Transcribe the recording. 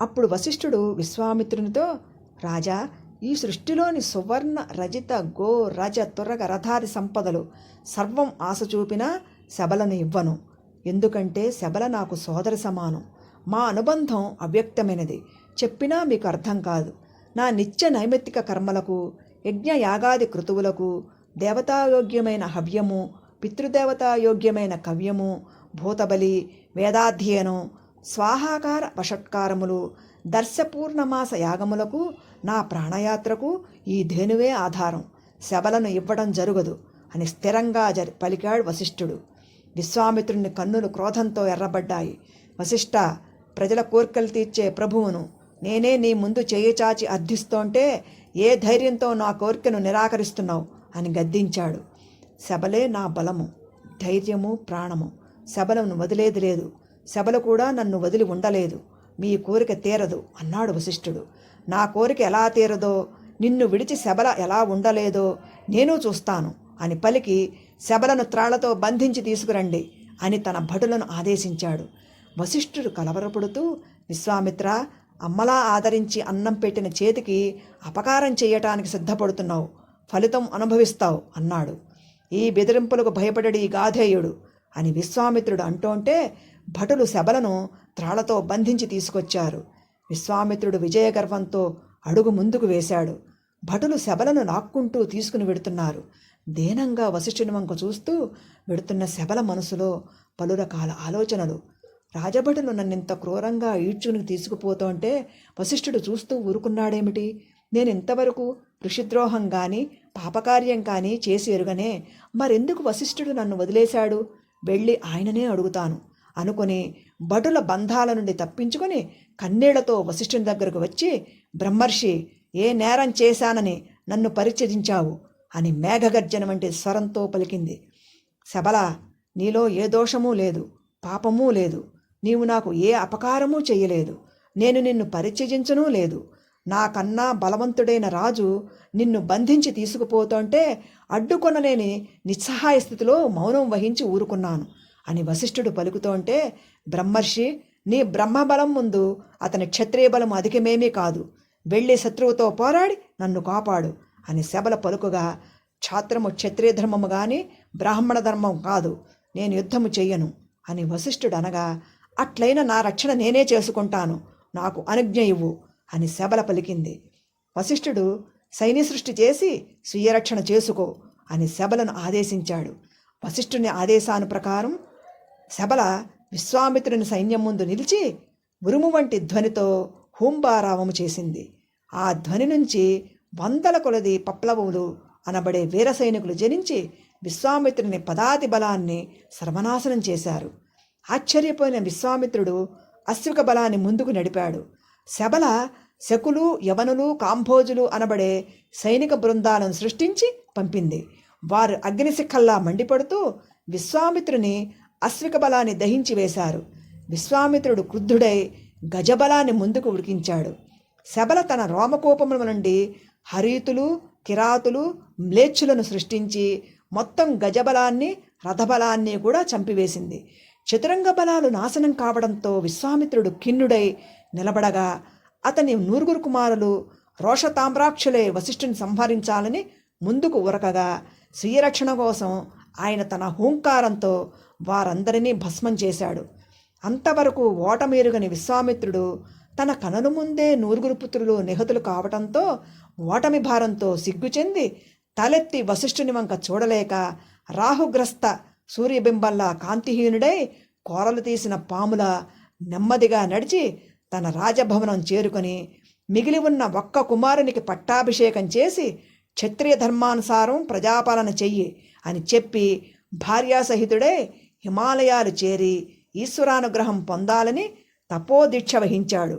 అప్పుడు వశిష్ఠుడు విశ్వామిత్రునితో, రాజా, ఈ సృష్టిలోని సువర్ణ రజిత గో రజ తురగ రథాది సంపదలు సర్వం ఆశ చూపినా శబలను ఇవ్వను. ఎందుకంటే శబల నాకు సోదరి సమానం. మా అనుబంధం అవ్యక్తమైనది. చెప్పినా మీకు అర్థం కాదు. నా నిత్య నైమిత్తిక కర్మలకు, యజ్ఞయాగాది కృతువులకు, దేవతాయోగ్యమైన హవ్యము, పితృదేవతాయోగ్యమైన కవ్యము, భూతబలి, వేదాధ్యయనం, స్వాహాకార వషట్కారములు, దర్శపూర్ణమాస యాగములకు, నా ప్రాణయాత్రకు ఈ ధేనువే ఆధారం. శబలను ఇవ్వడం జరుగదు అని స్థిరంగా పలికాడు వశిష్ఠుడు. విశ్వామిత్రుని కన్నులు క్రోధంతో ఎర్రబడ్డాయి. వశిష్ఠ, ప్రజల కోర్కెలు తీర్చే ప్రభువును నేనే నీ ముందు చేయిచాచి అర్థిస్తోంటే ఏ ధైర్యంతో నా కోరికను నిరాకరిస్తున్నావు అని గద్దించాడు. శబలే నా బలము, ధైర్యము, ప్రాణము. శబలను వదిలేది లేదు. శబలు కూడా నన్ను వదిలి ఉండలేదు. మీ కోరిక తీరదు అన్నాడు వశిష్ఠుడు. నా కోరిక ఎలా తీరదో, నిన్ను విడిచి శబల ఎలా ఉండలేదో నేను చూస్తాను అని పలికి, శబలను త్రాళ్లతో బంధించి తీసుకురండి అని తన భటులను ఆదేశించాడు. వశిష్ఠుడు కలవరపడుతూ, విశ్వామిత్ర, అమ్మలా ఆదరించి అన్నం పెట్టిన చేతికి అపకారం చేయటానికి సిద్ధపడుతున్నావు. ఫలితం అనుభవిస్తావు అన్నాడు. ఈ బెదిరింపులకు భయపడడి గాధేయుడు అని విశ్వామిత్రుడు అంటోంటే భటులు శబలను త్రాళ్లతో బంధించి తీసుకొచ్చారు. విశ్వామిత్రుడు విజయగర్వంతో అడుగు ముందుకు వేశాడు. భటులు శబలను నాక్కుంటూ తీసుకుని వెడుతున్నారు. దీనంగా వశిష్ఠుని వంక చూస్తూ వెడుతున్న శబల మనసులో పలు రకాల ఆలోచనలు. రాజభటులు నన్నింత క్రూరంగా ఈడ్చుకుని తీసుకుపోతుంటే వశిష్ఠుడు చూస్తూ ఊరుకున్నాడేమిటి? నేను ఇంతవరకు ఋషిద్రోహం కానీ పాపకార్యం కానీ చేసి ఎరుగనే, మరెందుకు వశిష్ఠుడు నన్ను వదిలేశాడు? వెళ్ళి ఆయననే అడుగుతాను అనుకుని భటుల బంధాల నుండి తప్పించుకొని కన్నీళ్లతో వశిష్ఠుని దగ్గరకు వచ్చి, బ్రహ్మర్షి, ఏ నేరం చేశానని నన్ను పరిచయించావు అని మేఘగర్జన వంటి స్వరంతో పలికింది. శబల, నీలో ఏ దోషమూ లేదు, పాపమూ లేదు. నీవు నాకు ఏ అపకారమూ చెయ్యలేదు. నేను నిన్ను పరిచయించనూ లేదు. నాకన్నా బలవంతుడైన రాజు నిన్ను బంధించి తీసుకుపోతుంటే అడ్డుకొనలేని నిస్సహాయ స్థితిలో మౌనం వహించి ఊరుకున్నాను అని వశిష్ఠుడు పలుకుతోంటే, బ్రహ్మర్షి, నీ బ్రహ్మబలం ముందు అతని క్షత్రియ బలం అధికమేమీ కాదు. వెళ్ళి శత్రువుతో పోరాడి నన్ను కాపాడు అని శబల పలుకుగా, ఛాత్రము క్షత్రియ ధర్మము గాని బ్రాహ్మణ ధర్మం కాదు, నేను యుద్ధము చెయ్యను అని వశిష్ఠుడు అనగా, అట్లయిన నా రక్షణ నేనే చేసుకుంటాను, నాకు అనుజ్ఞ ఇవ్వు అని శబల పలికింది. వశిష్ఠుడు సైన్య సృష్టి చేసి స్వీయ రక్షణ చేసుకో అని శబలను ఆదేశించాడు. వశిష్ఠుని ఆదేశానుప్రకారం శబల విశ్వామిత్రుని సైన్యం ముందు నిలిచి ఉరుము వంటి ధ్వనితో హూంబారావము చేసింది. ఆ ధ్వని నుంచి వందల కొలది పప్లవులు అనబడే వీర సైనికులు జనించి విశ్వామిత్రుని పదాతి బలాన్ని సర్వనాశనం చేశారు. ఆశ్చర్యపోయిన విశ్వామిత్రుడు అశ్విక బలాన్ని ముందుకు నడిపాడు. శబల శకులు, యవనులు, కాంభోజులు అనబడే సైనిక బృందాలను సృష్టించి పంపింది. వారు అగ్నిశిఖల్లా మండిపడుతూ విశ్వామిత్రుని అశ్విక బలాన్ని దహించి వేశారు. విశ్వామిత్రుడు క్రుద్ధుడై గజబలాన్ని ముందుకు ఉడికించాడు. శబల తన రోమకోపముల నుండి హరీతులు, కిరాతులు, మ్లేచ్చులను సృష్టించి మొత్తం గజబలాన్ని, రథబలాన్ని కూడా చంపివేసింది. చతురంగ బలాలు నాశనం కావడంతో విశ్వామిత్రుడు ఖిన్నుడై నిలబడగా అతని నూరుగురు కుమారులు రోషతామ్రాక్షులే వశిష్ఠుని సంహరించాలని ముందుకు ఉరకగా స్వీయరక్షణ కోసం ఆయన తన హూంకారంతో వారందరినీ భస్మం చేశాడు. అంతవరకు ఓటమీరుగని విశ్వామిత్రుడు తన కనుల ముందే నూరుగురు పుత్రులు నిహతులు కావటంతో ఓటమి భారంతో సిగ్గుచెంది తలెత్తి వశిష్ఠుని వంక చూడలేక రాహుగ్రస్త సూర్యబింబంలా కాంతిహీనుడై కోరలు తీసిన పాముల నెమ్మదిగా నడిచి తన రాజభవనం చేరుకొని మిగిలి ఉన్న ఒక్క కుమారునికి పట్టాభిషేకం చేసి క్షత్రియ ధర్మానుసారం ప్రజాపాలన చెయ్యి అని చెప్పి భార్యాసహితుడై హిమాలయాలు చేరి ఈశ్వరానుగ్రహం పొందాలని తపోదీక్ష వహించాడు.